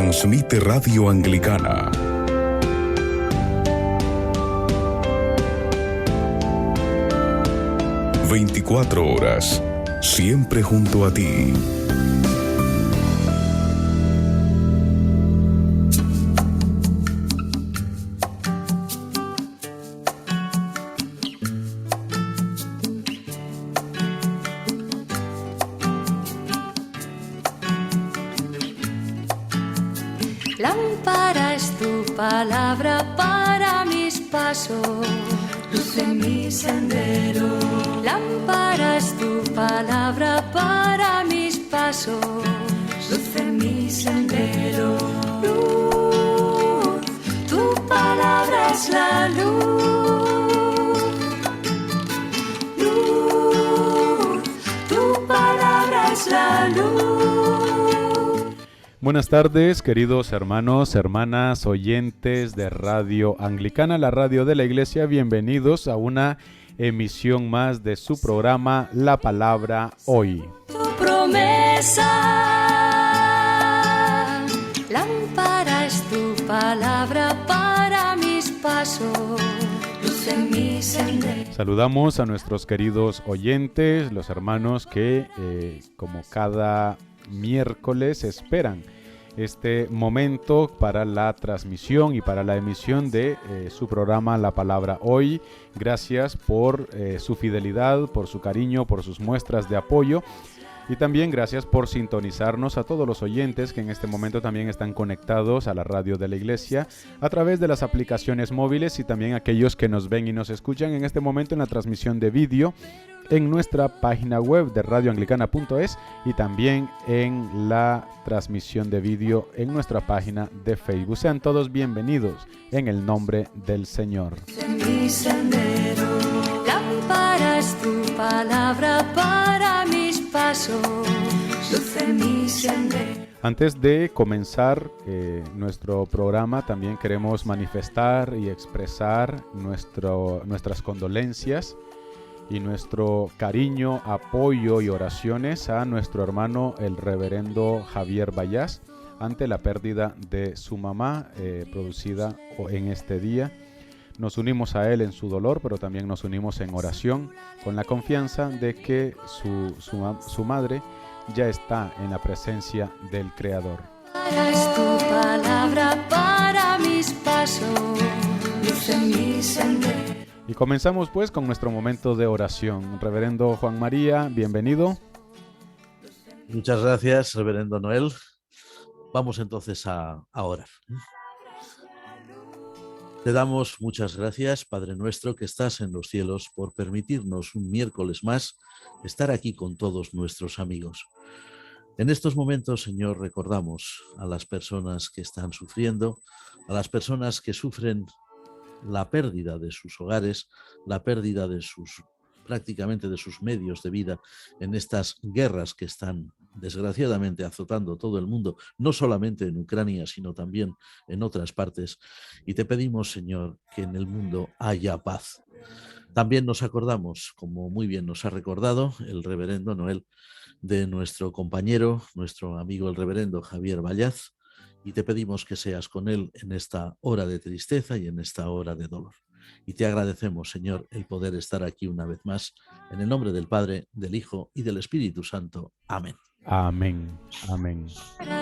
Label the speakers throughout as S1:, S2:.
S1: Transmite Radio Anglicana. ...24 horas... siempre junto a ti.
S2: Lámpara es tu palabra para mis pasos, luz en mi sendero. Lámpara es tu palabra para mis pasos, luz en mi sendero. Luz, tu palabra es la luz. Luz, tu palabra es la luz.
S3: Buenas tardes, queridos hermanos, hermanas, oyentes de Radio Anglicana, la radio de la Iglesia. Bienvenidos a una emisión más de su programa La Palabra Hoy.
S2: Tu promesa, lámpara es tu palabra para mis pasos, luz en mi sendero.
S3: Saludamos a nuestros queridos oyentes, los hermanos que como cada miércoles esperan este momento para la transmisión y para la emisión de su programa La Palabra Hoy. Gracias por su fidelidad, por su cariño, por sus muestras de apoyo. Y también gracias por sintonizarnos a todos los oyentes que en este momento también están conectados a la radio de la Iglesia a través de las aplicaciones móviles, y también aquellos que nos ven y nos escuchan en este momento en la transmisión de vídeo en nuestra página web de radioanglicana.es, y también en la transmisión de vídeo en nuestra página de Facebook. Sean todos bienvenidos en el nombre del Señor.
S2: En mi sendero, lámpara es tu palabra para mis pasos, luz en mi sendero.
S3: Antes de comenzar nuestro programa, también queremos manifestar y expresar nuestras condolencias y nuestro cariño, apoyo y oraciones a nuestro hermano el reverendo Javier Vallaz ante la pérdida de su mamá producida en este día. Nos unimos a él en su dolor, pero también nos unimos en oración con la confianza de que su madre ya está en la presencia del Creador.
S2: Es tu palabra para mis pasos, luz en mi sendero.
S3: Y comenzamos pues con nuestro momento de oración. Reverendo Juan María, bienvenido.
S4: Muchas gracias, Reverendo Noel. Vamos entonces a orar. Te damos muchas gracias, Padre nuestro que estás en los cielos, por permitirnos un miércoles más estar aquí con todos nuestros amigos. En estos momentos, Señor, recordamos a las personas que están sufriendo, a las personas que sufren la pérdida de sus hogares, la pérdida de prácticamente de sus medios de vida en estas guerras que están desgraciadamente azotando todo el mundo, no solamente en Ucrania, sino también en otras partes. Y te pedimos, Señor, que en el mundo haya paz. También nos acordamos, como muy bien nos ha recordado el reverendo Noel, de nuestro compañero, nuestro amigo el reverendo Javier Vallaz, y te pedimos que seas con él en esta hora de tristeza y en esta hora de dolor. Y te agradecemos, Señor, el poder estar aquí una vez más, en el nombre del Padre, del Hijo y del Espíritu Santo. Amén.
S3: Amén. Amén.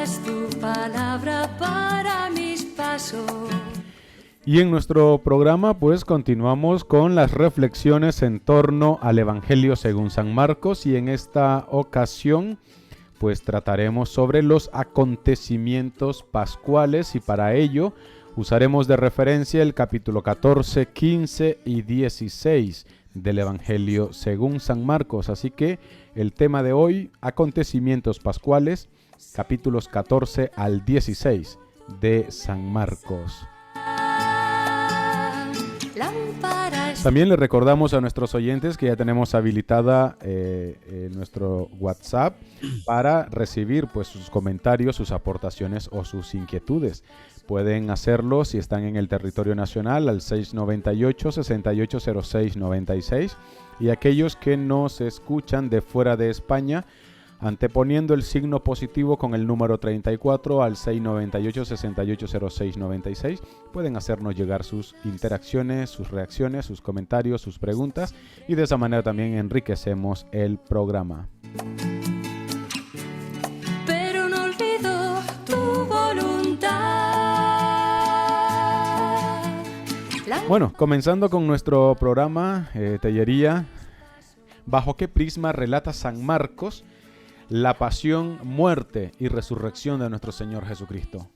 S2: Es tu palabra para mis pasos.
S3: Y en nuestro programa pues continuamos con las reflexiones en torno al Evangelio según San Marcos, y en esta ocasión pues trataremos sobre los acontecimientos pascuales, y para ello usaremos de referencia el capítulo 14, 15 y 16 del Evangelio según San Marcos. Así que el tema de hoy, acontecimientos pascuales, capítulos 14 al 16 de San Marcos. También les recordamos a nuestros oyentes que ya tenemos habilitada nuestro WhatsApp para recibir pues sus comentarios, sus aportaciones o sus inquietudes. Pueden hacerlo si están en el territorio nacional al 698-680696, y aquellos que nos escuchan de fuera de España anteponiendo el signo positivo con el número 34 al 698-680696. Pueden hacernos llegar sus interacciones, sus reacciones, sus comentarios, sus preguntas, y de esa manera también enriquecemos el programa.
S2: Pero no olvido tu voluntad.
S3: Bueno, comenzando con nuestro programa, Tellería, ¿bajo qué prisma relata San Marcos la pasión, muerte y resurrección de nuestro Señor Jesucristo?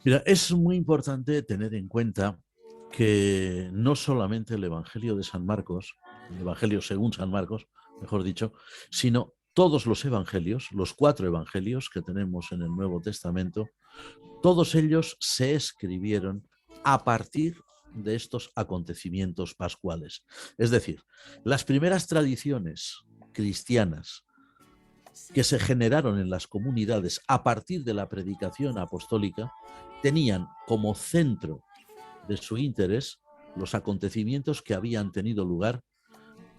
S4: Mira, es muy importante tener en cuenta que no solamente el Evangelio de San Marcos, el Evangelio según San Marcos, mejor dicho, sino todos los evangelios, los 4 evangelios que tenemos en el Nuevo Testamento, todos ellos se escribieron a partir de estos acontecimientos pascuales. Es decir, las primeras tradiciones cristianas que se generaron en las comunidades a partir de la predicación apostólica tenían como centro de su interés los acontecimientos que habían tenido lugar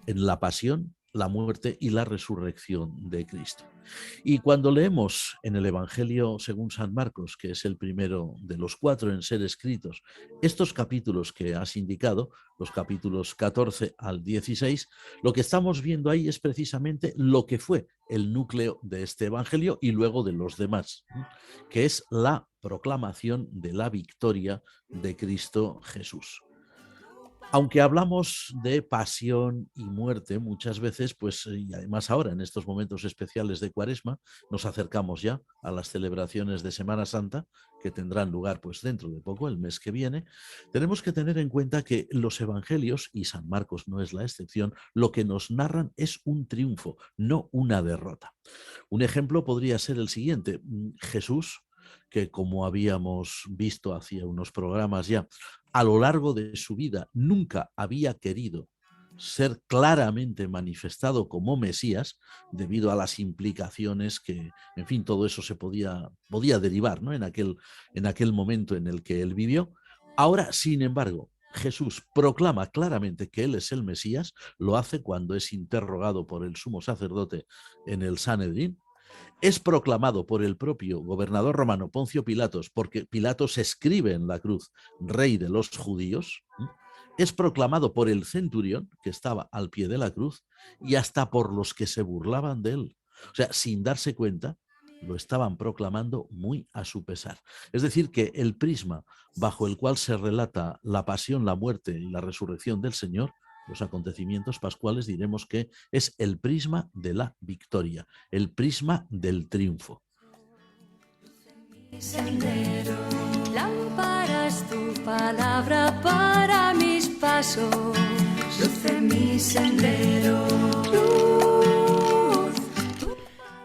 S4: en la pasión, la muerte y la resurrección de Cristo. Y cuando leemos en el Evangelio según San Marcos, que es el primero de los 4 en ser escritos, estos capítulos que has indicado, los capítulos 14 al 16, lo que estamos viendo ahí es precisamente lo que fue el núcleo de este Evangelio y luego de los demás, que es la proclamación de la victoria de Cristo Jesús. Aunque hablamos de pasión y muerte muchas veces, pues y además ahora en estos momentos especiales de Cuaresma, nos acercamos ya a las celebraciones de Semana Santa, que tendrán lugar pues dentro de poco, el mes que viene, tenemos que tener en cuenta que los evangelios, y San Marcos no es la excepción, lo que nos narran es un triunfo, no una derrota. Un ejemplo podría ser el siguiente: Jesús, que como habíamos visto hace unos programas ya, a lo largo de su vida nunca había querido ser claramente manifestado como Mesías, debido a las implicaciones que, en fin, todo eso se podía derivar, ¿no? en aquel momento en el que él vivió. Ahora, sin embargo, Jesús proclama claramente que él es el Mesías, lo hace cuando es interrogado por el sumo sacerdote en el Sanedrín. Es proclamado por el propio gobernador romano Poncio Pilatos, porque Pilatos escribe en la cruz rey de los judíos. Es proclamado por el centurión que estaba al pie de la cruz y hasta por los que se burlaban de él. O sea, sin darse cuenta, lo estaban proclamando muy a su pesar. Es decir, que el prisma bajo el cual se relata la pasión, la muerte y la resurrección del Señor, los acontecimientos pascuales, diremos que es el prisma de la victoria, el prisma del triunfo.
S2: Sendero, lámpara es tu palabra para mis pasos, luz en mi sendero, luz.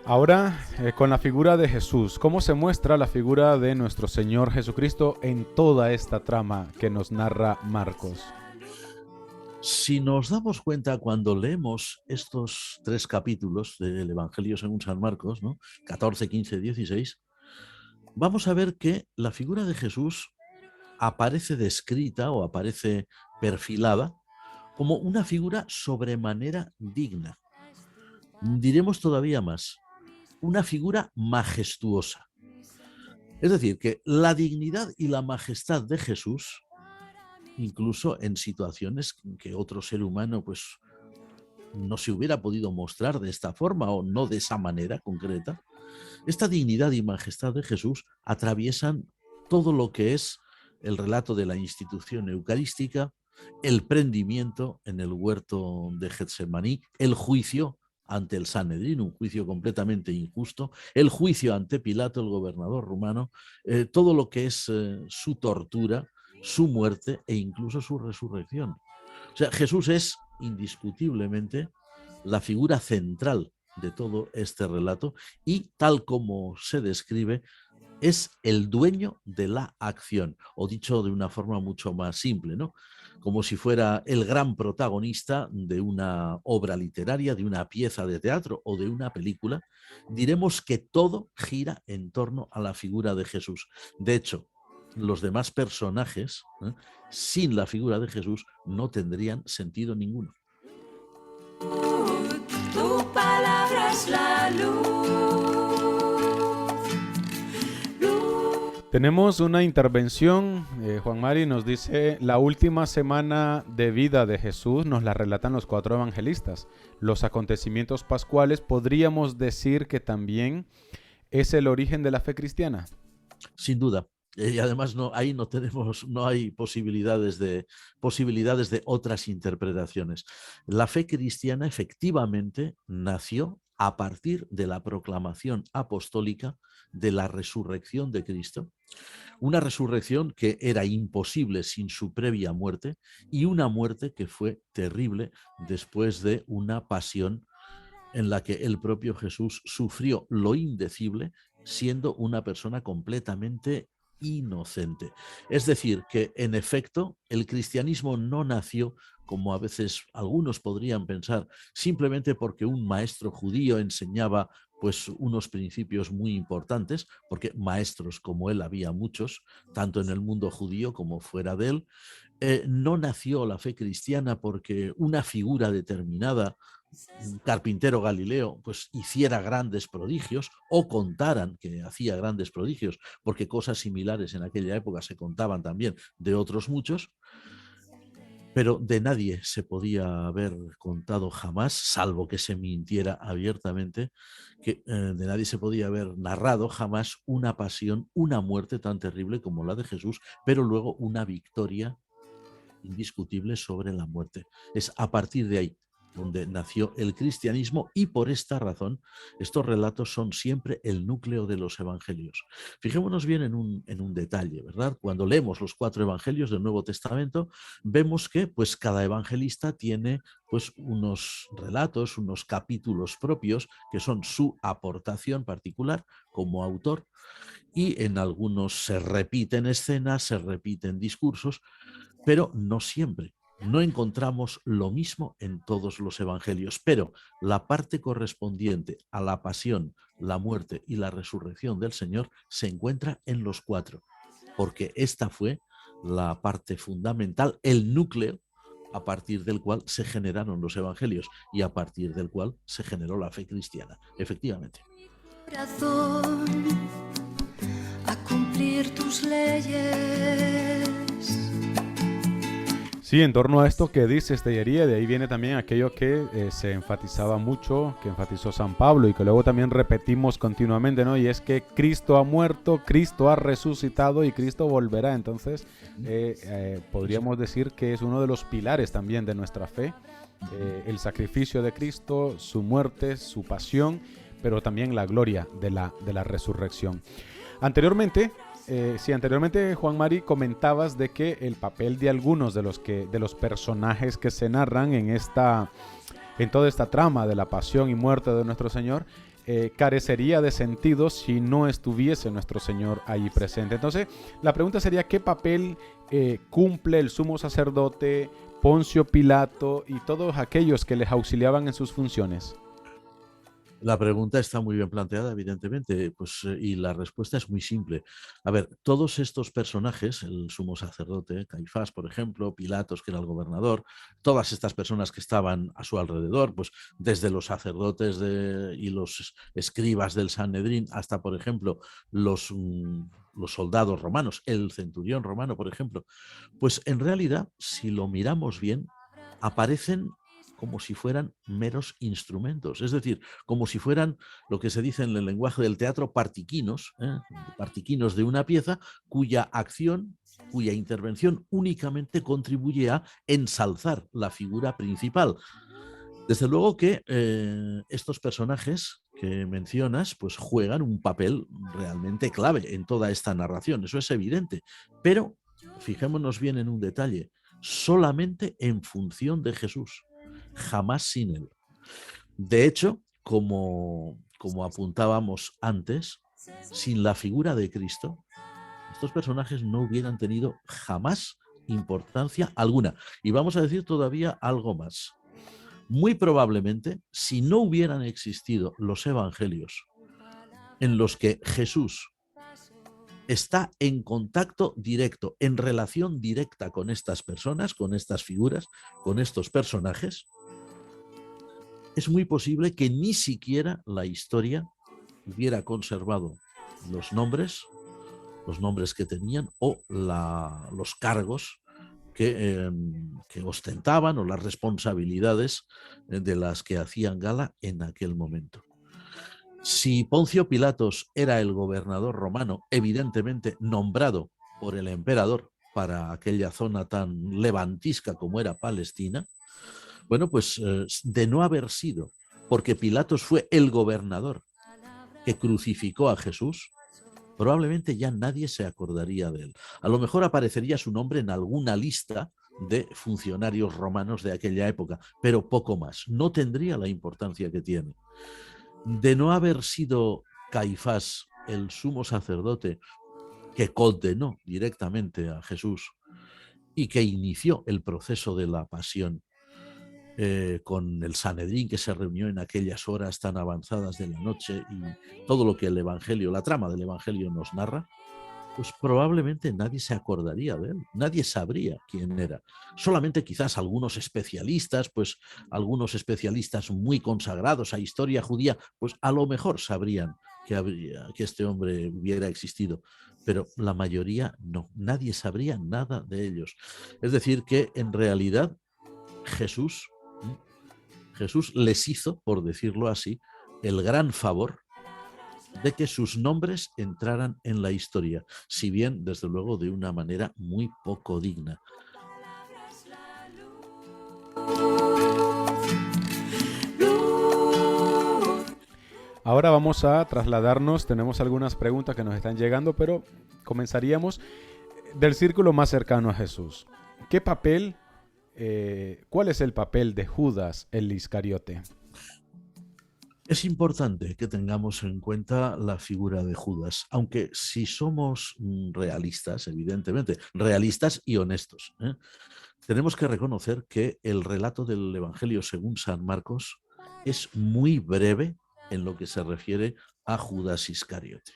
S3: Ahora, con la figura de Jesús, ¿cómo se muestra la figura de nuestro Señor Jesucristo en toda esta trama que nos narra Marcos?
S4: Si nos damos cuenta cuando leemos estos 3 capítulos del Evangelio según San Marcos, ¿no? 14, 15, 16, vamos a ver que la figura de Jesús aparece descrita o aparece perfilada como una figura sobremanera digna. Diremos todavía más, una figura majestuosa. Es decir, que la dignidad y la majestad de Jesús, incluso en situaciones que otro ser humano pues no se hubiera podido mostrar de esta forma o no de esa manera concreta, esta dignidad y majestad de Jesús atraviesan todo lo que es el relato de la institución eucarística, el prendimiento en el huerto de Getsemaní, el juicio ante el Sanedrín, un juicio completamente injusto, el juicio ante Pilato, el gobernador romano, todo lo que es su tortura, su muerte e incluso su resurrección. O sea, Jesús es indiscutiblemente la figura central de todo este relato y, tal como se describe, es el dueño de la acción, o dicho de una forma mucho más simple, ¿no? Como si fuera el gran protagonista de una obra literaria, de una pieza de teatro o de una película, diremos que todo gira en torno a la figura de Jesús. De hecho, los demás personajes, sin la figura de Jesús, no tendrían sentido ninguno.
S2: Tu palabra es la
S3: Tenemos una intervención, Juan Mari nos dice, la última semana de vida de Jesús nos la relatan los 4 evangelistas. Los acontecimientos pascuales podríamos decir que también es el origen de la fe cristiana.
S4: Sin duda. Y además ahí no hay posibilidades de otras interpretaciones. La fe cristiana efectivamente nació a partir de la proclamación apostólica de la resurrección de Cristo, una resurrección que era imposible sin su previa muerte y una muerte que fue terrible después de una pasión en la que el propio Jesús sufrió lo indecible siendo una persona completamente inocente. Es decir, que en efecto el cristianismo no nació, como a veces algunos podrían pensar, simplemente porque un maestro judío enseñaba pues unos principios muy importantes, porque maestros como él había muchos, tanto en el mundo judío como fuera de él. No nació la fe cristiana porque una figura determinada, un carpintero Galileo, pues hiciera grandes prodigios o contaran que hacía grandes prodigios, porque cosas similares en aquella época se contaban también de otros muchos, pero de nadie se podía haber contado jamás, salvo que se mintiera abiertamente, que de nadie se podía haber narrado jamás una pasión, una muerte tan terrible como la de Jesús, pero luego una victoria indiscutible sobre la muerte. Es a partir de ahí donde nació el cristianismo y por esta razón estos relatos son siempre el núcleo de los evangelios. Fijémonos bien en un detalle, ¿verdad? Cuando leemos los 4 evangelios del Nuevo Testamento, vemos que pues, cada evangelista tiene pues, unos relatos, unos capítulos propios que son su aportación particular como autor, y en algunos se repiten escenas, se repiten discursos, pero no siempre. No encontramos lo mismo en todos los evangelios, pero la parte correspondiente a la pasión, la muerte y la resurrección del Señor se encuentra en los 4, porque esta fue la parte fundamental, el núcleo a partir del cual se generaron los evangelios y a partir del cual se generó la fe cristiana, efectivamente.
S2: Corazón, a cumplir tus leyes.
S3: Sí, en torno a esto que dice Tellería, de ahí viene también aquello que se enfatizaba mucho, que enfatizó San Pablo y que luego también repetimos continuamente, ¿no? Y es que Cristo ha muerto, Cristo ha resucitado y Cristo volverá. Entonces, podríamos decir que es uno de los pilares también de nuestra fe, el sacrificio de Cristo, su muerte, su pasión, pero también la gloria de la resurrección. Anteriormente, Juan Mari, comentabas de que el papel de algunos de los personajes que se narran en toda esta trama de la pasión y muerte de nuestro Señor carecería de sentido si no estuviese nuestro Señor allí presente. Entonces, la pregunta sería, ¿qué papel cumple el sumo sacerdote, Poncio Pilato y todos aquellos que les auxiliaban en sus funciones?
S4: La pregunta está muy bien planteada, evidentemente, pues, y la respuesta es muy simple. A ver, todos estos personajes, el sumo sacerdote, Caifás, por ejemplo, Pilatos, que era el gobernador, todas estas personas que estaban a su alrededor, pues desde los sacerdotes y los escribas del Sanedrín hasta, por ejemplo, los soldados romanos, el centurión romano, por ejemplo, pues en realidad, si lo miramos bien, aparecen como si fueran meros instrumentos, es decir, como si fueran lo que se dice en el lenguaje del teatro, partiquinos de una pieza cuya acción, cuya intervención únicamente contribuye a ensalzar la figura principal. Desde luego que estos personajes que mencionas pues juegan un papel realmente clave en toda esta narración, eso es evidente, pero fijémonos bien en un detalle, solamente en función de Jesús, jamás sin él. De hecho, como apuntábamos antes, sin la figura de Cristo, estos personajes no hubieran tenido jamás importancia alguna. Y vamos a decir todavía algo más. Muy probablemente, si no hubieran existido los evangelios en los que Jesús está en contacto directo, en relación directa con estas personas, con estas figuras, con estos personajes, es muy posible que ni siquiera la historia hubiera conservado los nombres los nombres que tenían o los cargos que ostentaban o las responsabilidades de las que hacían gala en aquel momento. Si Poncio Pilatos era el gobernador romano, evidentemente nombrado por el emperador para aquella zona tan levantisca como era Palestina, bueno, pues de no haber sido, porque Pilatos fue el gobernador que crucificó a Jesús, probablemente ya nadie se acordaría de él. A lo mejor aparecería su nombre en alguna lista de funcionarios romanos de aquella época, pero poco más. No tendría la importancia que tiene. De no haber sido Caifás el sumo sacerdote que condenó directamente a Jesús y que inició el proceso de la pasión, con el Sanedrín que se reunió en aquellas horas tan avanzadas de la noche y todo lo que el Evangelio, la trama del Evangelio nos narra, pues probablemente nadie se acordaría de él, nadie sabría quién era. Solamente quizás algunos especialistas, pues algunos especialistas muy consagrados a historia judía, pues a lo mejor sabrían que este hombre hubiera existido, pero la mayoría no, nadie sabría nada de ellos. Es decir, que en realidad Jesús les hizo, por decirlo así, el gran favor de que sus nombres entraran en la historia, si bien, desde luego, de una manera muy poco digna.
S3: Ahora vamos a trasladarnos, tenemos algunas preguntas que nos están llegando, pero comenzaríamos del círculo más cercano a Jesús. ¿Cuál es el papel de Judas el Iscariote?
S4: Es importante que tengamos en cuenta la figura de Judas, aunque si somos realistas, evidentemente, realistas y honestos, tenemos que reconocer que el relato del Evangelio según San Marcos es muy breve en lo que se refiere a Judas Iscariote.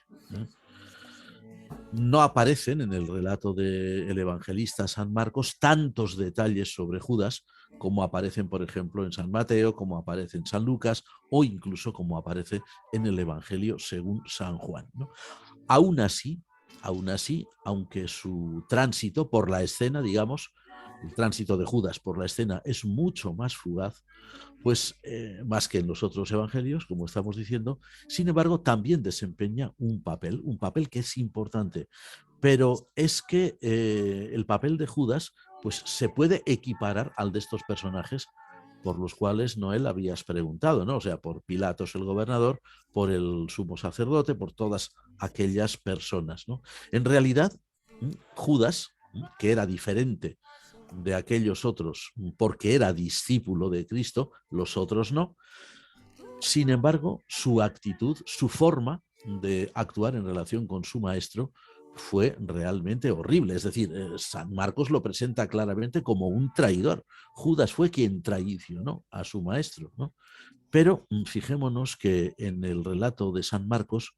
S4: No aparecen en el relato del evangelista San Marcos tantos detalles sobre Judas como aparecen, por ejemplo, en San Mateo, como aparece en San Lucas o incluso como aparece en el Evangelio según San Juan, ¿no? Aún así, aunque su tránsito por la escena, digamos, el tránsito de Judas por la escena es mucho más fugaz, pues más que en los otros evangelios, como estamos diciendo, sin embargo, también desempeña un papel que es importante. Pero es que el papel de Judas pues, se puede equiparar al de estos personajes por los cuales Noel habías preguntado, ¿no? O sea, por Pilatos el gobernador, por el sumo sacerdote, por todas aquellas personas, ¿no? En realidad, Judas, que era diferente de aquellos otros porque era discípulo de Cristo, los otros no. Sin embargo, su actitud, su forma de actuar en relación con su maestro fue realmente horrible. Es decir, San Marcos lo presenta claramente como un traidor. Judas fue quien traicionó a su maestro, ¿no? Pero fijémonos que en el relato de San Marcos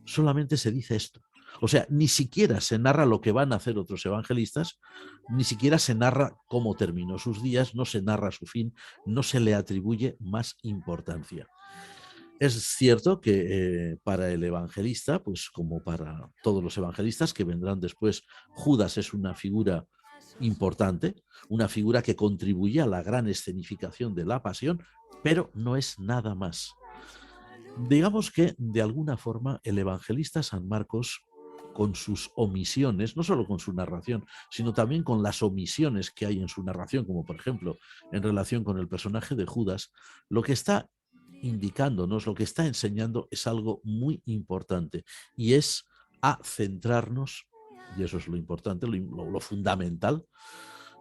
S4: solamente se dice esto. O sea, ni siquiera se narra lo que van a hacer otros evangelistas, ni siquiera se narra cómo terminó sus días, no se narra su fin, no se le atribuye más importancia. Es cierto que para el evangelista, pues como para todos los evangelistas que vendrán después, Judas es una figura importante, una figura que contribuye a la gran escenificación de la pasión, pero no es nada más. Digamos que, de alguna forma, el evangelista San Marcos, con sus omisiones, no solo con su narración, sino también con las omisiones que hay en su narración, como por ejemplo en relación con el personaje de Judas, lo que está indicándonos, lo que está enseñando es algo muy importante y es a centrarnos, y eso es lo importante, lo fundamental,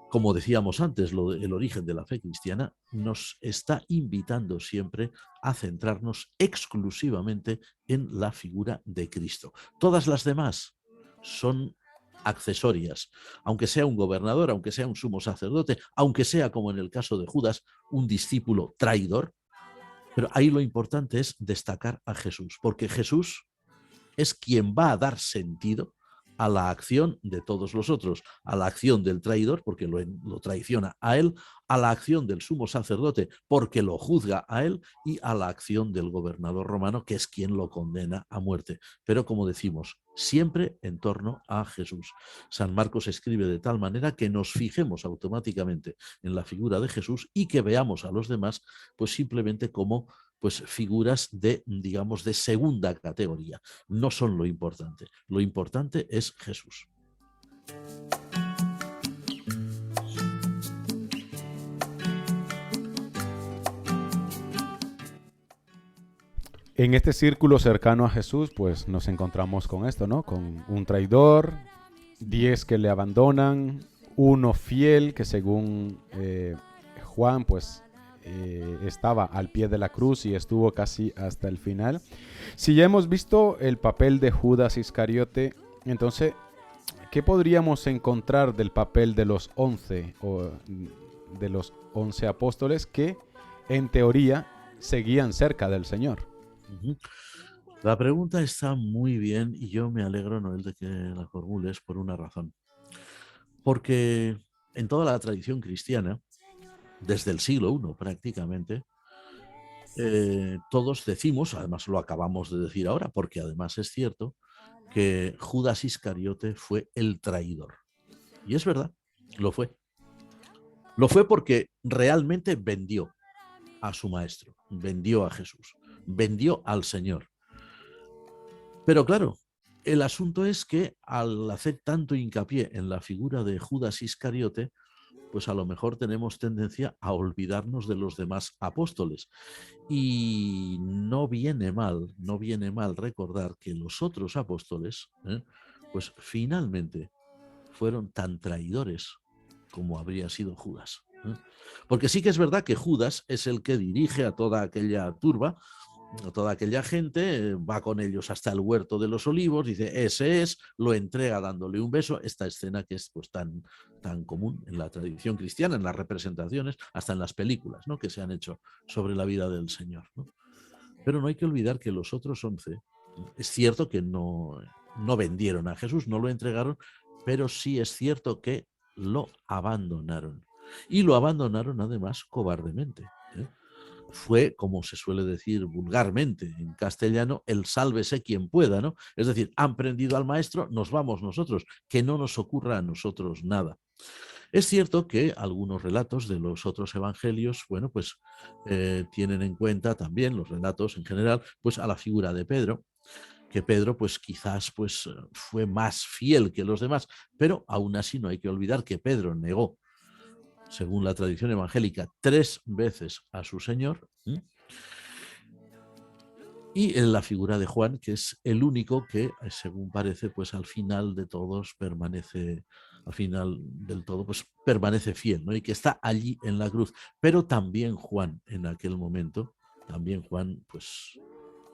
S4: como decíamos antes, el origen de la fe cristiana nos está invitando siempre a centrarnos exclusivamente en la figura de Cristo. Todas las demás son accesorias, aunque sea un gobernador, aunque sea un sumo sacerdote, aunque sea, como en el caso de Judas, un discípulo traidor, pero ahí lo importante es destacar a Jesús, porque Jesús es quien va a dar sentido a la acción de todos los otros, a la acción del traidor, porque lo traiciona a él, a la acción del sumo sacerdote, porque lo juzga a él, y a la acción del gobernador romano, que es quien lo condena a muerte. Pero, como decimos, siempre en torno a Jesús. San Marcos escribe de tal manera que nos fijemos automáticamente en la figura de Jesús y que veamos a los demás pues simplemente como pues figuras de, digamos, de segunda categoría. No son lo importante. Lo importante es Jesús.
S3: En este círculo cercano a Jesús, pues nos encontramos con esto, ¿no? Con un traidor, 10 que le abandonan, uno fiel que según Juan, pues estaba al pie de la cruz y estuvo casi hasta el final. Si ya hemos visto el papel de Judas Iscariote, entonces, ¿qué podríamos encontrar del papel de los 11 o de los 11 apóstoles que en teoría seguían cerca del Señor?
S4: La pregunta está muy bien y yo me alegro, Noel, de que la formules por una razón. Porque en toda la tradición cristiana, desde el siglo I prácticamente, todos decimos, además lo acabamos de decir ahora, porque además es cierto, que Judas Iscariote fue el traidor. Y es verdad, lo fue. Lo fue porque realmente vendió a su maestro, vendió a Jesús, vendió al Señor. Pero claro, el asunto es que al hacer tanto hincapié en la figura de Judas Iscariote, pues a lo mejor tenemos tendencia a olvidarnos de los demás apóstoles. Y no viene mal recordar que los otros apóstoles, pues finalmente fueron tan traidores como habría sido Judas. Porque sí que es verdad que Judas es el que dirige a toda aquella turba, a toda aquella gente, va con ellos hasta el huerto de los olivos, dice, ese es, lo entrega dándole un beso, esta escena que es pues tan común en la tradición cristiana, en las representaciones, hasta en las películas, ¿no?, que se han hecho sobre la vida del Señor, ¿no? Pero no hay que olvidar que los otros 11, es cierto que no vendieron a Jesús, no lo entregaron, pero sí es cierto que lo abandonaron. Y lo abandonaron además cobardemente. Fue, como se suele decir vulgarmente en castellano, el sálvese quien pueda, ¿no? Es decir, han prendido al maestro, nos vamos nosotros, que no nos ocurra a nosotros nada. Es cierto que algunos relatos de los otros evangelios, bueno, pues tienen en cuenta también los relatos en general, pues a la figura de Pedro, que Pedro pues quizás pues fue más fiel que los demás, pero aún así no hay que olvidar que Pedro negó, según la tradición evangélica, 3 veces a su Señor. Y en la figura de Juan, que es el único que, según parece, pues al final de todos permanece, al final del todo, pues permanece fiel, ¿no? Y que está allí en la cruz. Pero también Juan, en aquel momento, también Juan, pues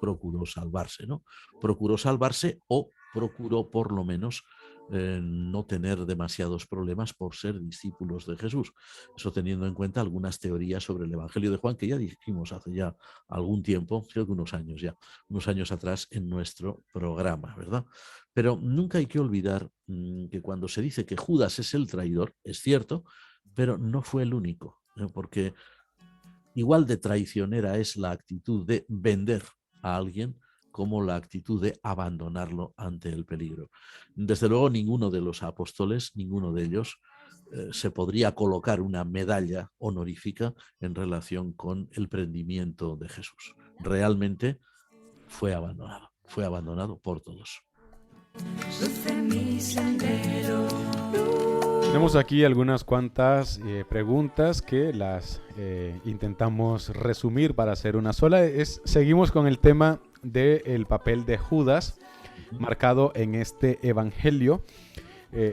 S4: procuró salvarse, ¿no? Procuró salvarse o procuró por lo menos no tener demasiados problemas por ser discípulos de Jesús. Eso teniendo en cuenta algunas teorías sobre el Evangelio de Juan que ya dijimos hace ya algún tiempo, creo que unos años atrás en nuestro programa, ¿verdad? Pero nunca hay que olvidar que cuando se dice que Judas es el traidor, es cierto, pero no fue el único, porque igual de traicionera es la actitud de vender a alguien como la actitud de abandonarlo ante el peligro. Desde luego, ninguno de los apóstoles, ninguno de ellos, se podría colocar una medalla honorífica en relación con el prendimiento de Jesús. Realmente fue abandonado por todos.
S3: Tenemos aquí algunas cuantas preguntas que las intentamos resumir para hacer una sola. Seguimos con el tema del papel de Judas marcado en este evangelio.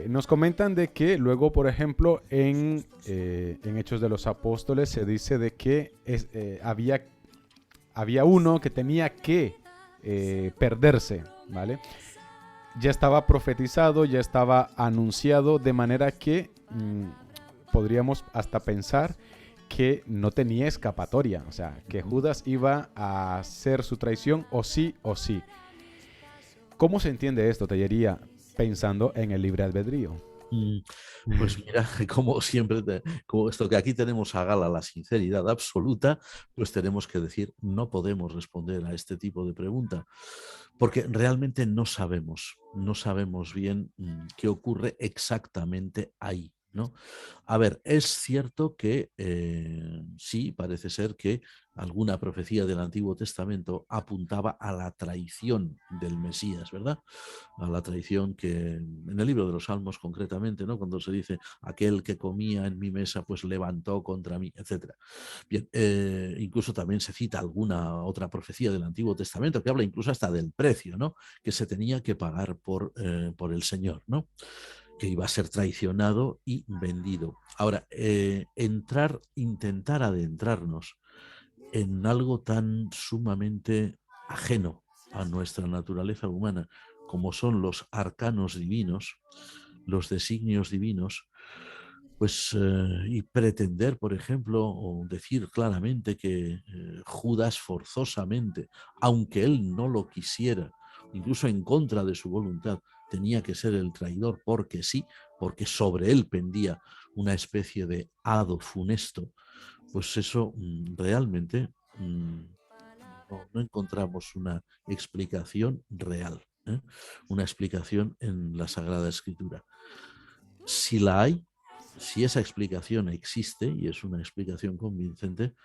S3: Nos comentan de que luego, por ejemplo, en Hechos de los Apóstoles se dice de que había uno que tenía que perderse, ¿vale? Ya estaba profetizado, ya estaba anunciado, de manera que podríamos hasta pensar que no tenía escapatoria, o sea, que Judas iba a hacer su traición o sí o sí. ¿Cómo se entiende esto, Tellería? pensando en el libre albedrío.
S4: Pues mira, como siempre, como esto que aquí tenemos a gala la sinceridad absoluta, pues tenemos que decir, no podemos responder a este tipo de pregunta, porque realmente no sabemos bien qué ocurre exactamente ahí, ¿no? A ver, es cierto que sí, parece ser que alguna profecía del Antiguo Testamento apuntaba a la traición del Mesías, ¿verdad? A la traición que en el libro de los Salmos concretamente, ¿no? Cuando se dice aquel que comía en mi mesa pues levantó contra mí, etcétera. Bien, incluso también se cita alguna otra profecía del Antiguo Testamento que habla incluso hasta del precio, ¿no? Que se tenía que pagar por el Señor, ¿no? Que iba a ser traicionado y vendido. Ahora, intentar adentrarnos en algo tan sumamente ajeno a nuestra naturaleza humana como son los arcanos divinos, los designios divinos, pues y pretender, por ejemplo, o decir claramente que Judas forzosamente, aunque él no lo quisiera, incluso en contra de su voluntad, tenía que ser el traidor porque sí, porque sobre él pendía una especie de hado funesto, pues eso realmente no encontramos una explicación real, ¿eh? Una explicación en la Sagrada Escritura. Si la hay, si esa explicación existe y es una explicación convincente,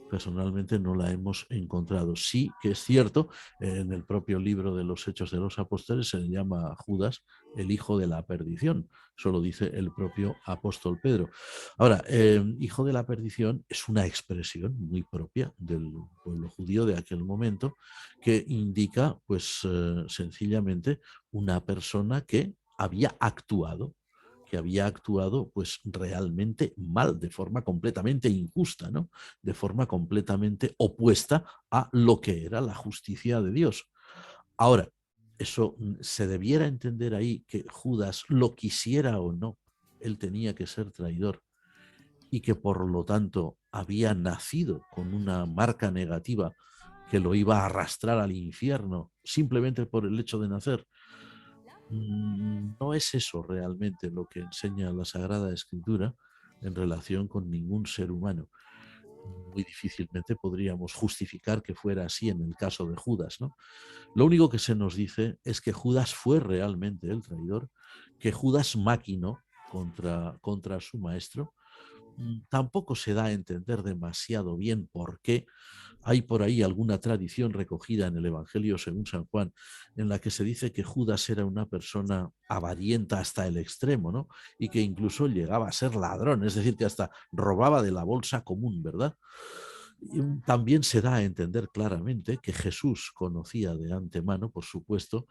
S4: personalmente no la hemos encontrado. Sí que es cierto, en el propio libro de los Hechos de los Apóstoles se le llama a Judas el hijo de la perdición, eso lo dice el propio apóstol Pedro. Ahora, hijo de la perdición es una expresión muy propia del pueblo judío de aquel momento que indica, pues sencillamente, una persona que había actuado pues realmente mal, de forma completamente injusta, ¿no? De forma completamente opuesta a lo que era la justicia de Dios. Ahora, eso se debiera entender ahí que Judas, lo quisiera o no, él tenía que ser traidor y que por lo tanto había nacido con una marca negativa que lo iba a arrastrar al infierno simplemente por el hecho de nacer. No es eso realmente lo que enseña la Sagrada Escritura en relación con ningún ser humano. Muy difícilmente podríamos justificar que fuera así en el caso de Judas, ¿no? Lo único que se nos dice es que Judas fue realmente el traidor, que Judas maquinó contra su maestro. Tampoco se da a entender demasiado bien por qué. Hay por ahí alguna tradición recogida en el Evangelio según San Juan en la que se dice que Judas era una persona avarienta hasta el extremo, ¿no? Y que incluso llegaba a ser ladrón, es decir, que hasta robaba de la bolsa común, ¿verdad? Y también se da a entender claramente que Jesús conocía de antemano, por supuesto,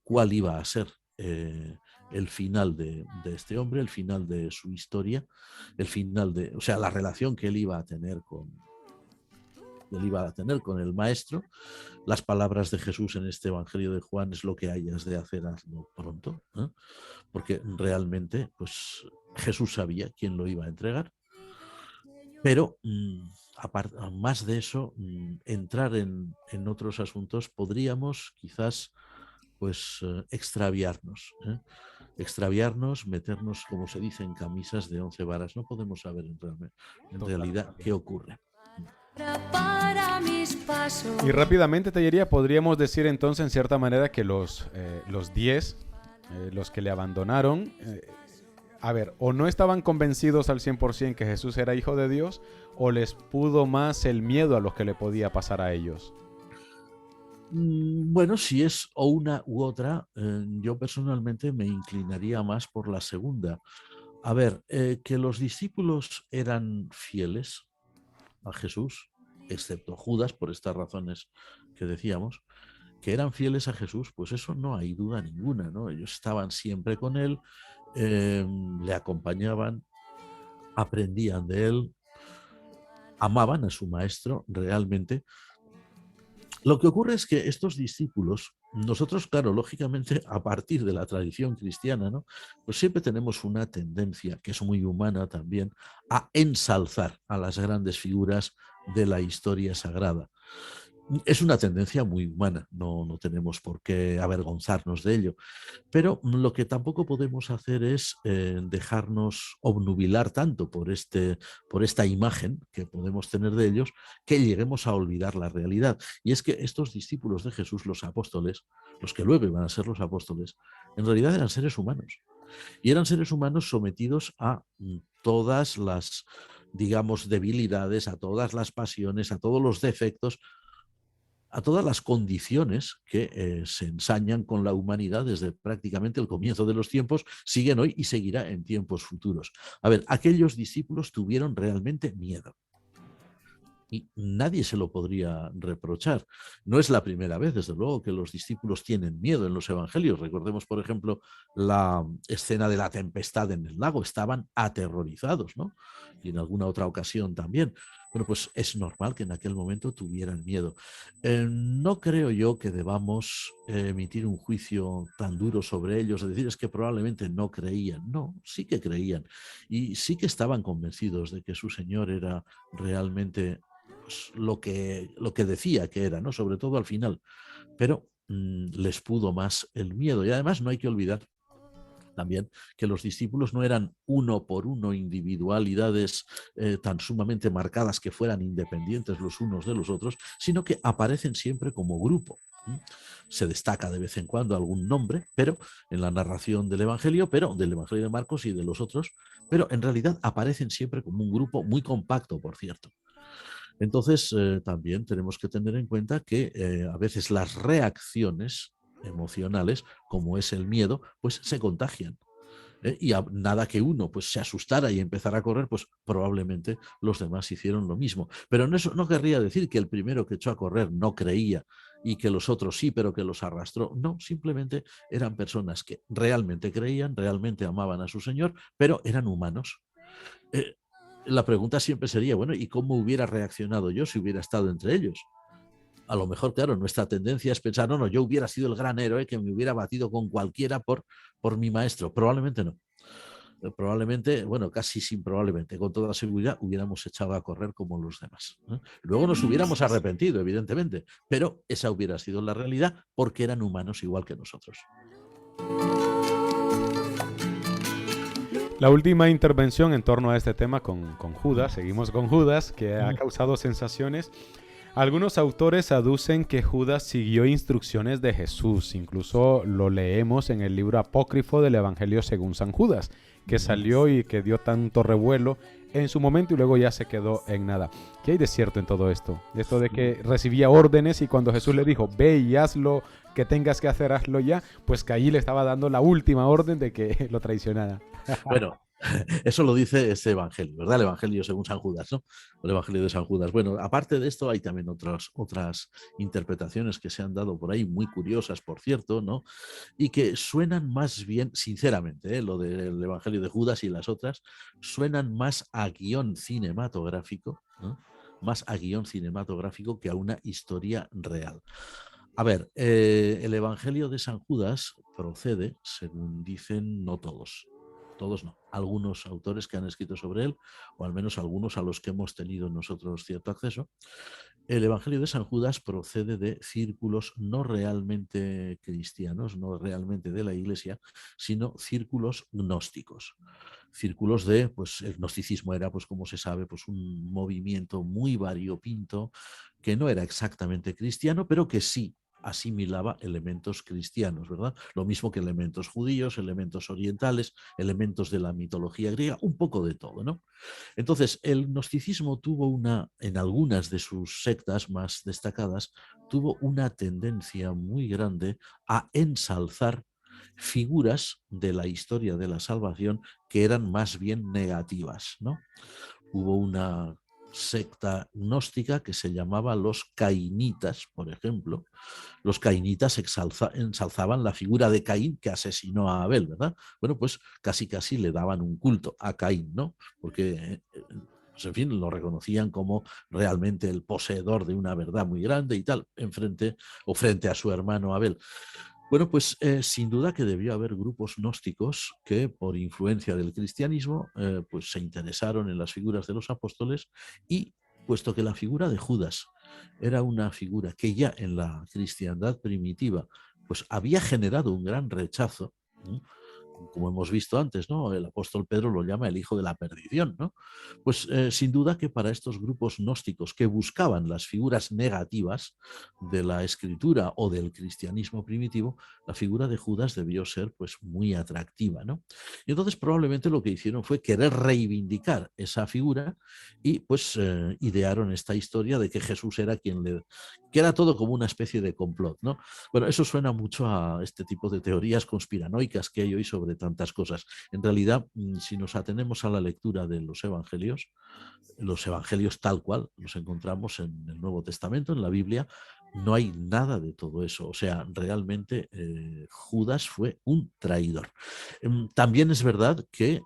S4: cuál iba a ser el final de este hombre, el final de su historia, el final de, o sea, la relación que él iba a tener con el maestro. Las palabras de Jesús en este Evangelio de Juan: es lo que hayas de hacer, hazlo pronto, ¿eh? Porque realmente pues Jesús sabía quién lo iba a entregar, pero más de eso, entrar en otros asuntos podríamos quizás pues extraviarnos, meternos, como se dice, en camisas de 11 varas. No podemos saber en realidad qué ocurre.
S2: Para mis pasos.
S3: Y rápidamente, Tellería, podríamos decir entonces en cierta manera que los 10, los que le abandonaron, a ver, o no estaban convencidos al 100% que Jesús era hijo de Dios, o les pudo más el miedo a lo que le podía pasar a ellos.
S4: Bueno, si es o una u otra, yo personalmente me inclinaría más por la segunda. A ver, que los discípulos eran fieles a Jesús, excepto Judas, por estas razones que decíamos, que eran fieles a Jesús, pues eso no hay duda ninguna, ¿no? Ellos estaban siempre con él, le acompañaban, aprendían de él, amaban a su maestro realmente. Lo que ocurre es que estos discípulos, nosotros, claro, lógicamente, a partir de la tradición cristiana, ¿no? Pues siempre tenemos una tendencia, que es muy humana también, a ensalzar a las grandes figuras de la historia sagrada. Es una tendencia muy humana, no tenemos por qué avergonzarnos de ello, pero lo que tampoco podemos hacer es dejarnos obnubilar tanto por esta imagen que podemos tener de ellos, que lleguemos a olvidar la realidad. Y es que estos discípulos de Jesús, los apóstoles, los que luego iban a ser los apóstoles, en realidad eran seres humanos. Y eran seres humanos sometidos a todas las, digamos, debilidades, a todas las pasiones, a todos los defectos, a todas las condiciones que se ensañan con la humanidad desde prácticamente el comienzo de los tiempos, siguen hoy y seguirá en tiempos futuros. A ver, aquellos discípulos tuvieron realmente miedo. Y nadie se lo podría reprochar. No es la primera vez, desde luego, que los discípulos tienen miedo en los evangelios. Recordemos, por ejemplo, la escena de la tempestad en el lago. Estaban aterrorizados, ¿no? Y en alguna otra ocasión también. Bueno, pues es normal que en aquel momento tuvieran miedo. No creo yo que debamos emitir un juicio tan duro sobre ellos, es decir, es que probablemente no creían. No, sí que creían. Y sí que estaban convencidos de que su Señor era realmente pues, lo que decía que era, ¿no? Sobre todo al final. Pero les pudo más el miedo. Y además no hay que olvidar también que los discípulos no eran uno por uno individualidades tan sumamente marcadas que fueran independientes los unos de los otros, sino que aparecen siempre como grupo. Se destaca de vez en cuando algún nombre, pero en la narración del Evangelio, pero del Evangelio de Marcos y de los otros, pero en realidad aparecen siempre como un grupo muy compacto, por cierto. Entonces, también tenemos que tener en cuenta que a veces las reacciones emocionales, como es el miedo, pues se contagian. Y nada que uno pues se asustara y empezara a correr, pues probablemente los demás hicieron lo mismo. Pero eso no querría decir que el primero que echó a correr no creía y que los otros sí, pero que los arrastró. No, simplemente eran personas que realmente creían, realmente amaban a su Señor, pero eran humanos. Eh, la pregunta siempre sería, bueno, ¿y cómo hubiera reaccionado yo si hubiera estado entre ellos? A lo mejor, claro, nuestra tendencia es pensar, no, yo hubiera sido el gran héroe que me hubiera batido con cualquiera por mi maestro. Probablemente no. Probablemente, bueno, casi sin probablemente, con toda seguridad, hubiéramos echado a correr como los demás. Luego nos hubiéramos arrepentido, evidentemente, pero esa hubiera sido la realidad porque eran humanos igual que nosotros.
S3: La última intervención en torno a este tema con Judas, seguimos con Judas, que ha causado sensaciones. Algunos autores aducen que Judas siguió instrucciones de Jesús, incluso lo leemos en el libro apócrifo del Evangelio según San Judas, que salió y que dio tanto revuelo en su momento y luego ya se quedó en nada. ¿Qué hay de cierto en todo esto? Esto de que recibía órdenes y cuando Jesús le dijo, ve y haz lo que tengas que hacer, hazlo ya, pues que allí le estaba dando la última orden de que lo traicionara.
S4: Bueno, eso lo dice este Evangelio, ¿verdad? El Evangelio según San Judas, ¿no? El Evangelio de San Judas. Bueno, aparte de esto, hay también otras interpretaciones que se han dado por ahí, muy curiosas, por cierto, ¿no? Y que suenan más bien, sinceramente, lo del Evangelio de Judas y las otras, suenan más a guión cinematográfico, ¿no? Más a guión cinematográfico que a una historia real. A ver, el Evangelio de San Judas procede, según dicen, no todos. Todos no, algunos autores que han escrito sobre él, o al menos algunos a los que hemos tenido nosotros cierto acceso. El Evangelio de San Judas procede de círculos no realmente cristianos, no realmente de la Iglesia, sino círculos gnósticos. Círculos de, pues el gnosticismo era, pues como se sabe, pues un movimiento muy variopinto, que no era exactamente cristiano, pero que sí asimilaba elementos cristianos, ¿verdad? Lo mismo que elementos judíos, elementos orientales, elementos de la mitología griega, un poco de todo, ¿no? Entonces, el gnosticismo tuvo en algunas de sus sectas más destacadas, tuvo una tendencia muy grande a ensalzar figuras de la historia de la salvación que eran más bien negativas, ¿no? Hubo una secta gnóstica que se llamaba los cainitas, por ejemplo. Los cainitas ensalzaban la figura de Caín que asesinó a Abel, ¿verdad? Bueno, pues casi le daban un culto a Caín, ¿no? Porque pues en fin, lo reconocían como realmente el poseedor de una verdad muy grande y tal, frente a su hermano Abel. Bueno, pues sin duda que debió haber grupos gnósticos que por influencia del cristianismo pues se interesaron en las figuras de los apóstoles y puesto que la figura de Judas era una figura que ya en la cristiandad primitiva pues había generado un gran rechazo, ¿no? Como hemos visto antes, ¿no? El apóstol Pedro lo llama el hijo de la perdición, ¿no? Pues sin duda que para estos grupos gnósticos que buscaban las figuras negativas de la escritura o del cristianismo primitivo, la figura de Judas debió ser pues muy atractiva, ¿no? Y entonces probablemente lo que hicieron fue querer reivindicar esa figura y pues idearon esta historia de que Jesús era que era todo como una especie de complot, ¿no? Bueno, eso suena mucho a este tipo de teorías conspiranoicas que hay hoy sobre tantas cosas. En realidad, si nos atenemos a la lectura de los evangelios tal cual los encontramos en el Nuevo Testamento, en la Biblia, no hay nada de todo eso. O sea, realmente Judas fue un traidor. También es verdad que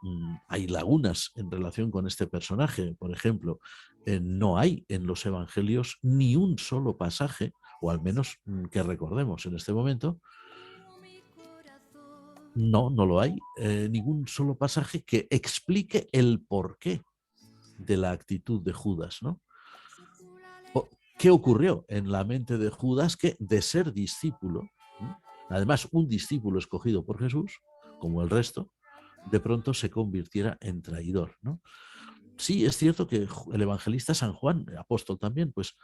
S4: hay lagunas en relación con este personaje. Por ejemplo, no hay en los evangelios ni un solo pasaje, o al menos que recordemos en este momento, no lo hay, ningún solo pasaje que explique el porqué de la actitud de Judas, ¿no? ¿Qué ocurrió en la mente de Judas que de ser discípulo, además un discípulo escogido por Jesús, como el resto, de pronto se convirtiera en traidor, ¿no? Sí, es cierto que el evangelista San Juan, apóstol también, pues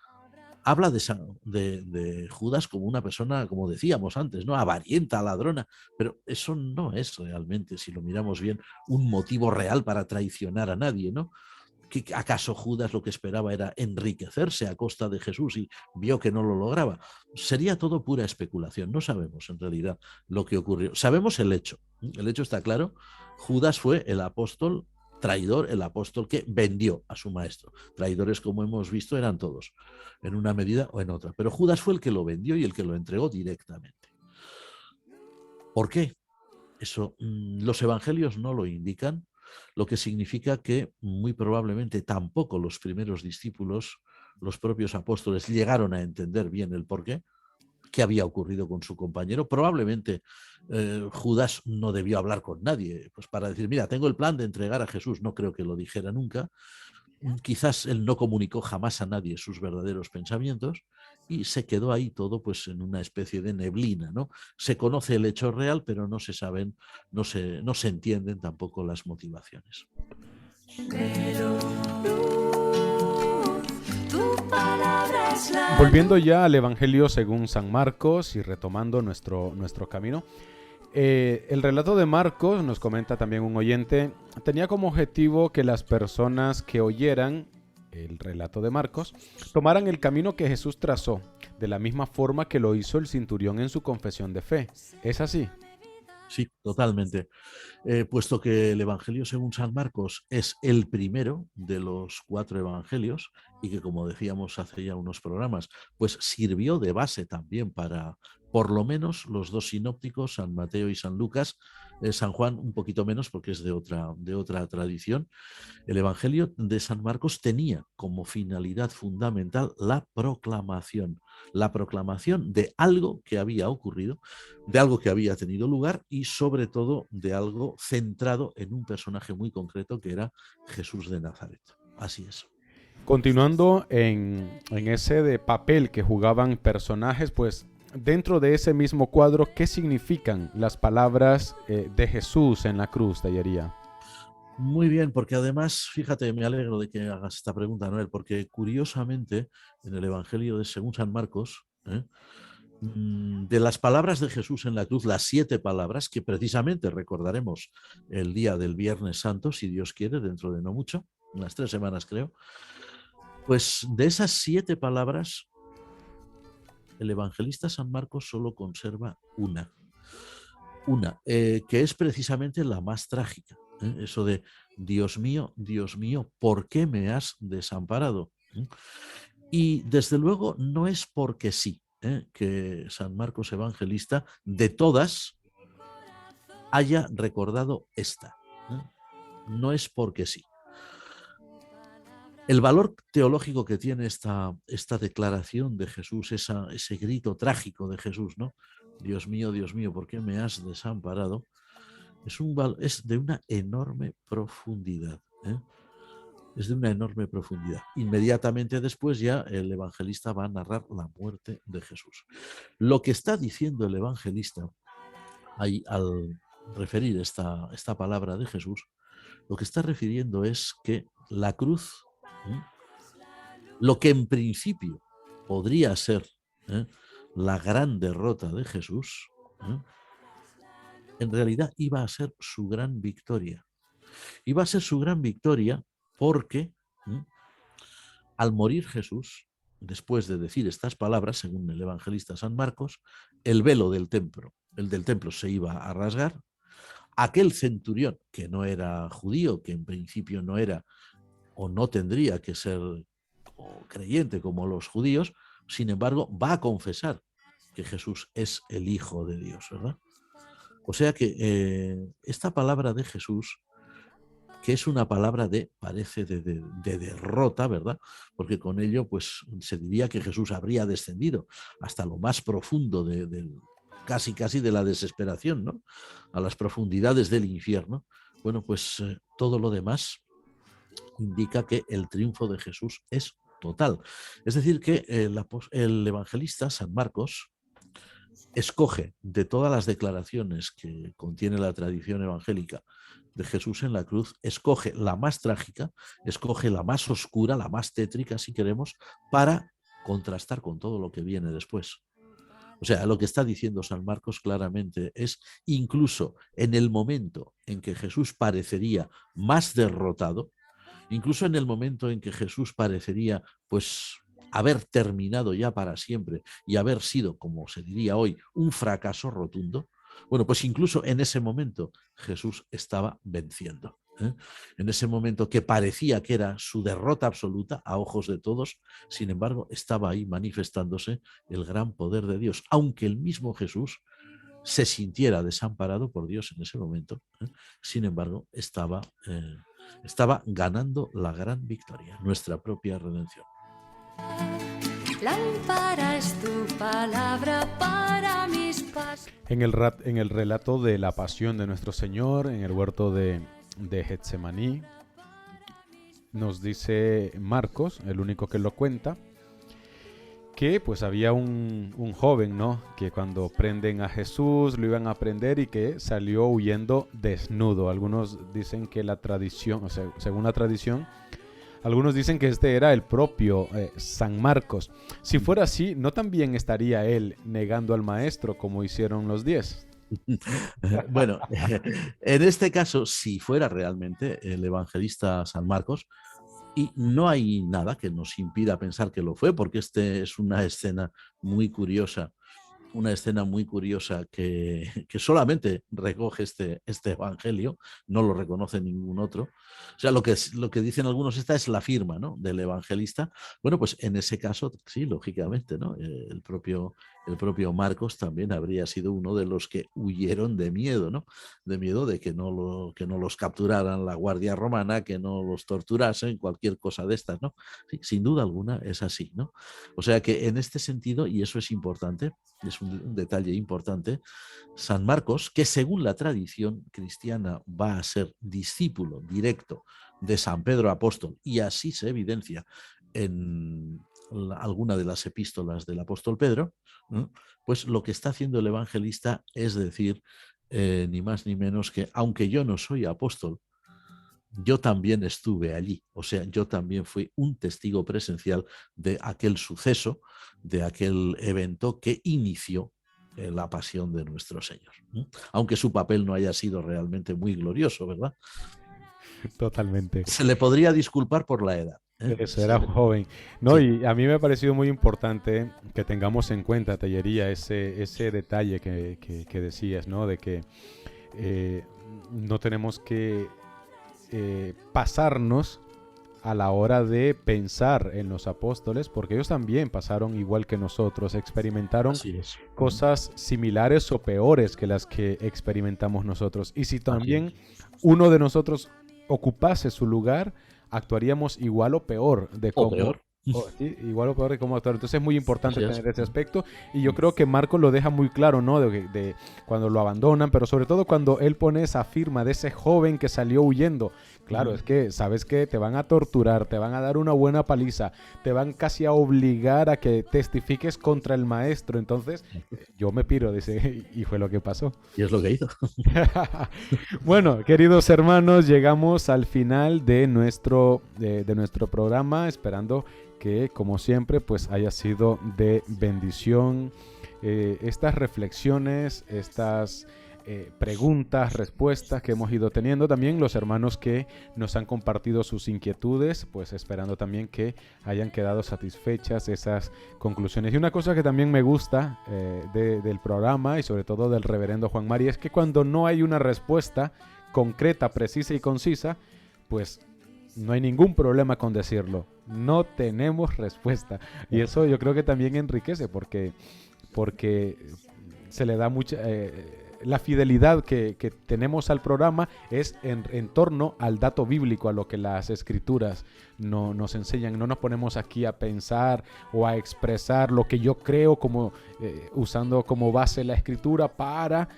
S4: habla de Judas como una persona, como decíamos antes, ¿no? Avarienta, ladrona, pero eso no es realmente, si lo miramos bien, un motivo real para traicionar a nadie, ¿no? ¿Acaso Judas lo que esperaba era enriquecerse a costa de Jesús y vio que no lo lograba? Sería todo pura especulación. No sabemos en realidad lo que ocurrió. Sabemos el hecho. El hecho está claro. Judas fue el apóstol traidor, el apóstol que vendió a su maestro. Traidores, como hemos visto, eran todos, en una medida o en otra. Pero Judas fue el que lo vendió y el que lo entregó directamente. ¿Por qué? Eso los evangelios no lo indican, lo que significa que muy probablemente tampoco los primeros discípulos, los propios apóstoles, llegaron a entender bien el porqué, qué había ocurrido con su compañero. Probablemente Judas no debió hablar con nadie, pues para decir, mira, tengo el plan de entregar a Jesús. No creo que lo dijera nunca. Quizás él no comunicó jamás a nadie sus verdaderos pensamientos y se quedó ahí todo pues en una especie de neblina, ¿no? Se conoce el hecho real, pero no se saben, no se entienden tampoco las motivaciones.
S3: Volviendo ya al Evangelio según San Marcos y retomando nuestro camino, el relato de Marcos, nos comenta también un oyente, tenía como objetivo que las personas que oyeran el relato de Marcos tomaran el camino que Jesús trazó, de la misma forma que lo hizo el centurión en su confesión de fe. ¿Es así?
S4: Sí, totalmente. Puesto que el Evangelio según San Marcos es el primero de los 4 evangelios y que, como decíamos hace ya unos programas, pues sirvió de base también para por lo menos los 2 sinópticos, San Mateo y San Lucas, San Juan un poquito menos porque es de otra tradición. El Evangelio de San Marcos tenía como finalidad fundamental la proclamación de algo que había ocurrido, de algo que había tenido lugar y sobre todo de algo centrado en un personaje muy concreto que era Jesús de Nazaret. Así es.
S3: Continuando en ese de papel que jugaban personajes, pues dentro de ese mismo cuadro, ¿qué significan las palabras de Jesús en la cruz, Tellería?
S4: Muy bien, porque además, fíjate, me alegro de que hagas esta pregunta, Noel, porque curiosamente en el Evangelio de según San Marcos, de las palabras de Jesús en la cruz, las 7 palabras que precisamente recordaremos el día del Viernes Santo, si Dios quiere, dentro de no mucho, unas 3 semanas creo, pues de esas 7 palabras, el evangelista San Marcos solo conserva una, que es precisamente la más trágica. Eso de Dios mío, ¿por qué me has desamparado? Y desde luego no es porque sí, que San Marcos Evangelista de todas haya recordado esta. No es porque sí. El valor teológico que tiene esta declaración de Jesús, ese grito trágico de Jesús, ¿no? Dios mío, ¿por qué me has desamparado? Es de una enorme profundidad. es de una enorme profundidad. Inmediatamente después ya el evangelista va a narrar la muerte de Jesús. Lo que está diciendo el evangelista ahí, al referir esta palabra de Jesús, lo que está refiriendo es que la cruz, lo que en principio podría ser la gran derrota de Jesús, en realidad iba a ser su gran victoria. Iba a ser su gran victoria porque al morir Jesús, después de decir estas palabras, según el evangelista San Marcos, el velo del templo se iba a rasgar. Aquel centurión, que no era judío, que en principio no era o no tendría que ser creyente como los judíos, sin embargo, va a confesar que Jesús es el Hijo de Dios, ¿verdad? O sea que esta palabra de Jesús, que es una palabra parece de derrota, ¿verdad? Porque con ello pues se diría que Jesús habría descendido hasta lo más profundo casi de la desesperación, ¿no? A las profundidades del infierno. Bueno, pues todo lo demás indica que el triunfo de Jesús es total. Es decir, que el evangelista San Marcos escoge de todas las declaraciones que contiene la tradición evangélica de Jesús en la cruz, escoge la más trágica, escoge la más oscura, la más tétrica, si queremos, para contrastar con todo lo que viene después. O sea, lo que está diciendo San Marcos claramente es, incluso en el momento en que Jesús parecería más derrotado, incluso en el momento en que Jesús parecería pues haber terminado ya para siempre y haber sido, como se diría hoy, un fracaso rotundo, bueno, pues incluso en ese momento Jesús estaba venciendo. En ese momento que parecía que era su derrota absoluta a ojos de todos, sin embargo, estaba ahí manifestándose el gran poder de Dios, aunque el mismo Jesús se sintiera desamparado por Dios en ese momento, sin embargo, estaba ganando la gran victoria, nuestra propia redención.
S2: Lámpara es tu palabra para mis pasos.
S3: En el relato de la pasión de nuestro Señor, en el huerto de Getsemaní, nos dice Marcos, el único que lo cuenta, que pues había un joven, ¿no? Que cuando prenden a Jesús lo iban a prender y que salió huyendo desnudo. Algunos dicen que la tradición, o sea, según la tradición, algunos dicen que este era el propio San Marcos. Si fuera así, ¿no también estaría él negando al maestro como hicieron los 10?
S4: Bueno, en este caso, si fuera realmente el evangelista San Marcos, y no hay nada que nos impida pensar que lo fue, porque es una escena muy curiosa, que solamente recoge este evangelio, no lo reconoce ningún otro. O sea, lo que dicen algunos, esta es la firma, ¿no?, del evangelista. Bueno, pues en ese caso, sí, lógicamente, ¿no? El propio Marcos también habría sido uno de los que huyeron de miedo, ¿no? De miedo de que no los capturaran la Guardia Romana, que no los torturasen, cualquier cosa de estas, ¿no? Sí, sin duda alguna es así, ¿no? O sea que en este sentido, y eso es importante, es un detalle importante, San Marcos, que según la tradición cristiana va a ser discípulo directo de San Pedro Apóstol, y así se evidencia en alguna de las epístolas del apóstol Pedro, pues lo que está haciendo el evangelista es decir, ni más ni menos que, aunque yo no soy apóstol, yo también estuve allí, o sea, yo también fui un testigo presencial de aquel suceso, de aquel evento que inició la pasión de nuestro Señor. Aunque su papel no haya sido realmente muy glorioso, ¿verdad?
S3: Totalmente.
S4: Se le podría disculpar por la edad.
S3: Eso, era joven. No,
S4: sí.
S3: Y a mí me ha parecido muy importante que tengamos en cuenta, Tellería, ese detalle que decías, ¿no? De que no tenemos que pasarnos a la hora de pensar en los apóstoles, porque ellos también pasaron igual que nosotros, experimentaron cosas similares o peores que las que experimentamos nosotros. Y si también uno de nosotros ocupase su lugar, actuaríamos igual o peor de cómo Sí, igual o peor de cómo actuar. Entonces es muy importante
S4: Así es.
S3: tener ese aspecto y yo creo que Marco lo deja muy claro, ¿no? De cuando lo abandonan, pero sobre todo cuando él pone esa firma de ese joven que salió huyendo. Claro, es que sabes que te van a torturar, te van a dar una buena paliza, te van casi a obligar a que testifiques contra el maestro. Entonces yo me piro, dice, y fue lo que pasó.
S4: Y es lo que hizo.
S3: Bueno, queridos hermanos, llegamos al final de nuestro programa, esperando que, como siempre, pues haya sido de bendición estas reflexiones, estas preguntas, respuestas que hemos ido teniendo. También los hermanos que nos han compartido sus inquietudes, pues esperando también que hayan quedado satisfechas esas conclusiones. Y una cosa que también me gusta del programa y sobre todo del reverendo Juan Mari es que cuando no hay una respuesta concreta, precisa y concisa, pues no hay ningún problema con decirlo. No tenemos respuesta. Y eso yo creo que también enriquece porque se le da mucha... la fidelidad que tenemos al programa es en torno al dato bíblico, a lo que las escrituras nos enseñan. No nos ponemos aquí a pensar o a expresar lo que yo creo como usando como base la escritura para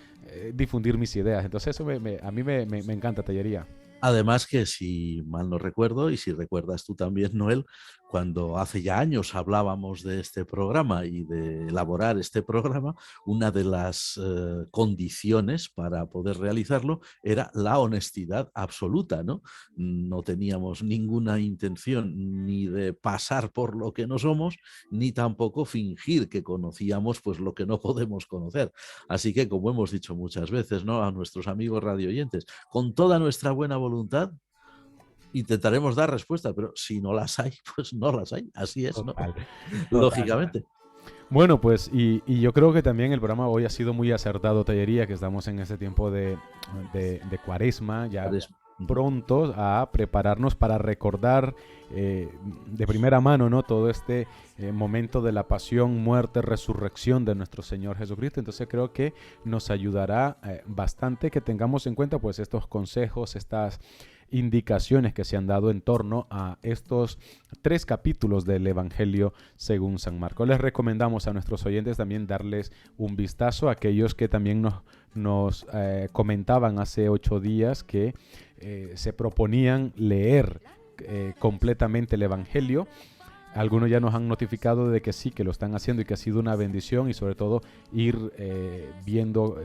S3: difundir mis ideas. Entonces eso a mí me encanta, Tellería.
S4: Además que, si mal no recuerdo, y si recuerdas tú también, Noel, cuando hace ya años hablábamos de este programa y de elaborar este programa, una de las condiciones para poder realizarlo era la honestidad absoluta, ¿no? No teníamos ninguna intención ni de pasar por lo que no somos, ni tampoco fingir que conocíamos pues lo que no podemos conocer. Así que, como hemos dicho muchas veces, ¿no?, a nuestros amigos radioyentes, con toda nuestra buena voluntad intentaremos dar respuesta, pero si no las hay, pues no las hay. Así es, ¿no?
S3: Total.
S4: Lógicamente.
S3: Bueno, pues y yo creo que también el programa hoy ha sido muy acertado, Tellería, que estamos en este tiempo de Cuaresma, ya prontos a prepararnos para recordar de primera mano, ¿no?, todo este momento de la pasión, muerte, resurrección de nuestro Señor Jesucristo. Entonces creo que nos ayudará bastante que tengamos en cuenta pues estos consejos, estas indicaciones que se han dado en torno a estos 3 capítulos del Evangelio según San Marcos. Les recomendamos a nuestros oyentes también darles un vistazo a aquellos que también nos comentaban hace 8 días que se proponían leer completamente el Evangelio. Algunos ya nos han notificado de que sí, que lo están haciendo y que ha sido una bendición, y sobre todo ir viendo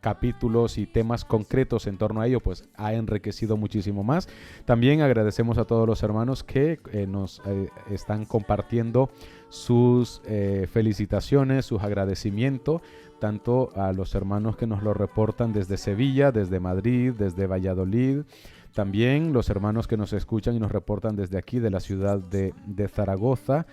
S3: capítulos y temas concretos en torno a ello, pues ha enriquecido muchísimo más. También agradecemos a todos los hermanos que nos están compartiendo sus felicitaciones, sus agradecimientos, tanto a los hermanos que nos lo reportan desde Sevilla, desde Madrid, desde Valladolid. También los hermanos que nos escuchan y nos reportan desde aquí, de la ciudad de Zaragoza,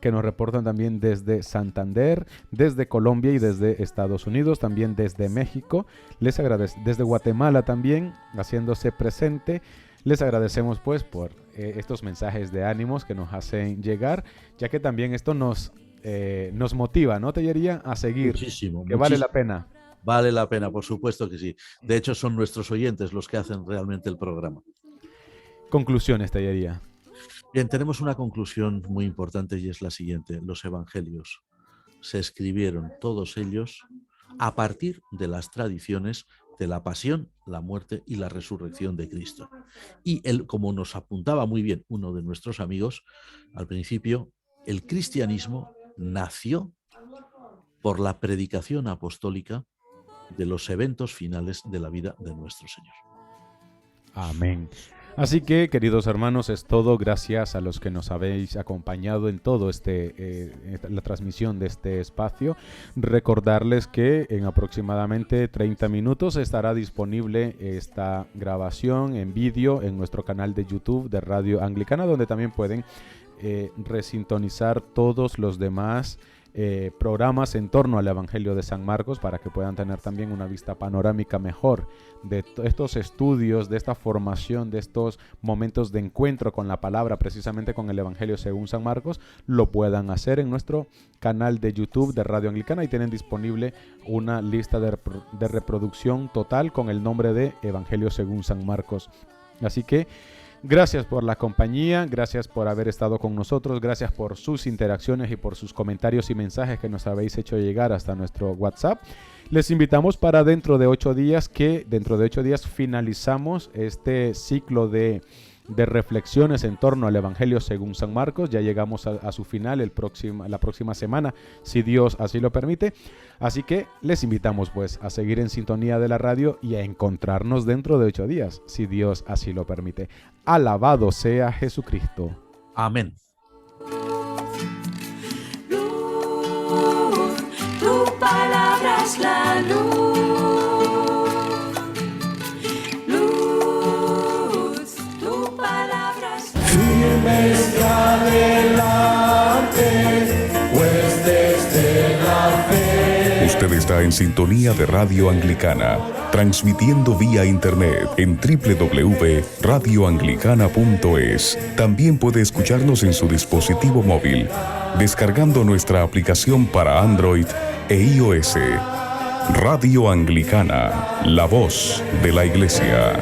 S3: que nos reportan también desde Santander, desde Colombia y desde Estados Unidos, también desde México. Les agradecemos, desde Guatemala también, haciéndose presente. Les agradecemos pues por estos mensajes de ánimos que nos hacen llegar, ya que también esto nos motiva, ¿no, Tellería?, a seguir,
S4: Muchísimo.
S3: que vale la pena.
S4: Vale la pena, por supuesto que sí. De hecho, son nuestros oyentes los que hacen realmente el programa.
S3: Conclusiones, Tellería.
S4: Bien, tenemos una conclusión muy importante y es la siguiente. Los evangelios se escribieron todos ellos a partir de las tradiciones de la pasión, la muerte y la resurrección de Cristo. Y como nos apuntaba muy bien uno de nuestros amigos al principio, el cristianismo nació por la predicación apostólica de los eventos finales de la vida de nuestro Señor.
S3: Amén. Así que, queridos hermanos, es todo. Gracias a los que nos habéis acompañado en todo la transmisión de este espacio. Recordarles que en aproximadamente 30 minutos estará disponible esta grabación en vídeo en nuestro canal de YouTube de Radio Anglicana, donde también pueden resintonizar todos los demás programas en torno al Evangelio de San Marcos, para que puedan tener también una vista panorámica mejor de estos estudios, de esta formación, de estos momentos de encuentro con la palabra, precisamente con el Evangelio según San Marcos. Lo puedan hacer en nuestro canal de YouTube de Radio Anglicana, y tienen disponible una lista de reproducción total con el nombre de Evangelio según San Marcos. Así que Gracias por la compañía, gracias por haber estado con nosotros, gracias por sus interacciones y por sus comentarios y mensajes que nos habéis hecho llegar hasta nuestro WhatsApp. Les invitamos para dentro de 8 días, que dentro de 8 días finalizamos este ciclo de reflexiones en torno al Evangelio según San Marcos. Ya llegamos a su final la próxima semana, si Dios así lo permite. Así que les invitamos pues a seguir en sintonía de la radio y a encontrarnos dentro de 8 días, si Dios así lo permite. Alabado sea Jesucristo.
S4: Amén.
S2: Luz, tu palabra es la luz. Luz, tu palabra es la luz.
S5: Firmes y adelante, pues desde la fe.
S1: Usted está en sintonía de Radio Anglicana, transmitiendo vía internet en www.radioanglicana.es. También puede escucharnos en su dispositivo móvil, descargando nuestra aplicación para Android e iOS. Radio Anglicana, la voz de la Iglesia.